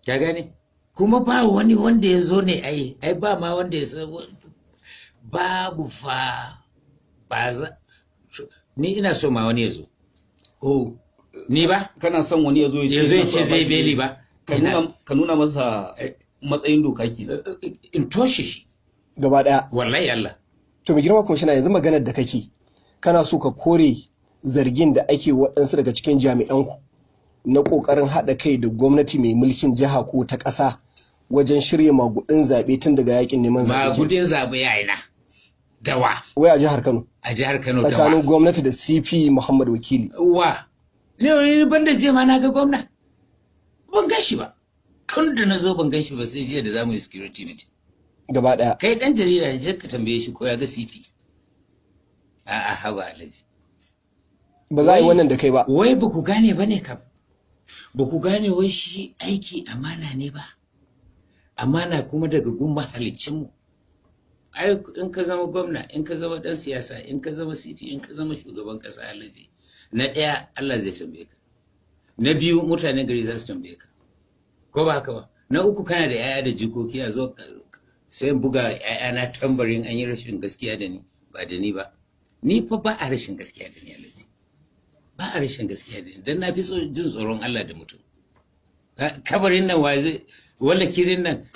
ka gane kuma ba wani wanda ya zo ne ai ba ma wanda ya san babu fa ba za ni ina so ma wani ya zo ni ba kana son wani ya zo ya ce zai beli ba ka nuna masa matsayin doka ke in toshe shi gaba daya wallahi Allah to mai girma kwamishina yanzu maganar da kake kana so ka kore zargin da ake waɗansu daga cikin jami'anku na ƙoƙarin haɗa kai da gwamnati mai mulkin jiha ko ta ƙasa wajen shirya magudin zaɓe tun daga yakin neman zaɓe. Magudin zaɓe ya ina dawa. Wai a jihar Kano. A jihar Kano dawa. Tsakanin gwamnati da CP Muhammad Wakili. Wa. Ne ban da jiya ma na ga gwamna. Ban gan shi ba. Tun da na zo ban gan shi ba sai jiya da za mu yi security meeting. Gaba ɗaya. Kai ɗan jarida ne je ka tambaye shi ko ya ga CP. A'a haba Alhaji. Ba za a yi wannan da kai ba. Wai ba ku gane ba ne kam. Ba ku gane wai shi aiki amana ne ba. Amana kuma daga gun mahalicinmu. Ai in ka zama gwamna, in ka zama dan siyasa, in ka zama CP, in ka zama shugaban kasa Alhaji. Na ɗaya Allah zai tambaye ka. Na biyu mutanen gari za su tambaye ka. Ko ba haka ba? Na uku kana da yaya da jikoki a zo sai buga yayana tambarin an yi rashin gaskiya da ni ba da ni ba. Ni fa ba a rashin gaskiya da ni Alhaji. Ba a rashin gaskiya da ni dan na fi jin tsoron Allah da mutum. Kabarin nan wala kirin nan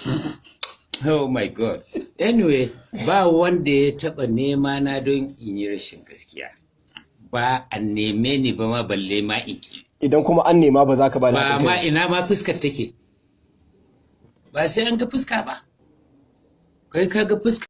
oh my god anyway ba wanda ya taba nema na don in yi rashin gaskiya ba a neme ni ba ma balle ma iki idan kuma an nema ba za ka ba ba ma ina ma fuskar take ba sai an ga fuska ba kai ka ga fuska